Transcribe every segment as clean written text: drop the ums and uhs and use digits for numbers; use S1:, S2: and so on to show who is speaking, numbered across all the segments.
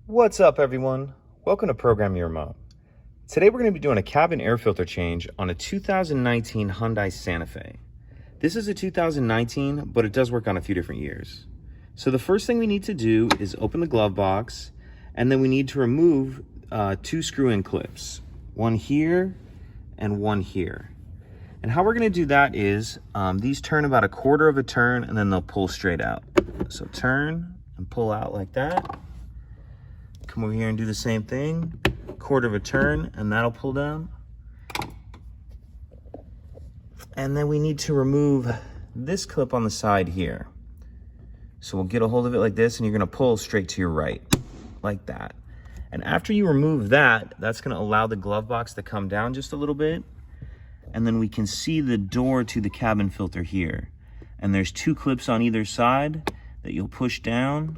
S1: What's up, everyone? Welcome to Program Your Remote. Today we're going to be doing a cabin air filter change on a 2019 Hyundai Santa Fe. This is a 2019, but it does work on a few different years. So the first thing we need to do is open the glove box, and then we need to remove two screw-in clips, one here and one here. And how we're going to do that is these turn about a quarter of a turn, and then they'll pull straight out. So turn and pull out like that. Come over here and do the same thing, quarter of a turn, and that'll pull down. And then we need to remove this clip on the side here. So we'll get a hold of it like this, and you're gonna pull straight to your right, like that. And after you remove that, that's gonna allow the glove box to come down just a little bit. And then we can see the door to the cabin filter here. And there's two clips on either side that you'll push down.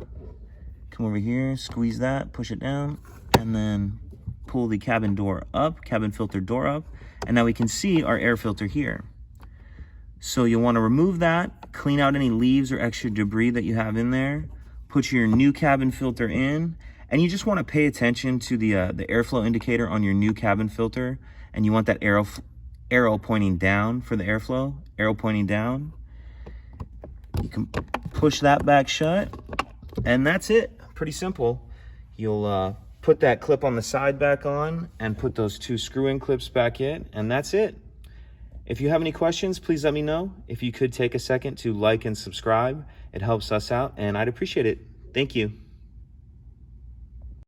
S1: Come over here, squeeze that, push it down, and then pull the cabin filter door up, and now we can see our air filter here. So you'll want to remove that, clean out any leaves or extra debris that you have in there, put your new cabin filter in, and you just want to pay attention to the airflow indicator on your new cabin filter, and you want that arrow pointing down for the airflow, arrow pointing down. You can push that back shut, and that's it. Pretty simple. You'll put that clip on the side back on and put those two screw-in clips back in, and that's it. If you have any questions, please let me know. If you could take a second to like and subscribe, it helps us out, and I'd appreciate it. Thank you.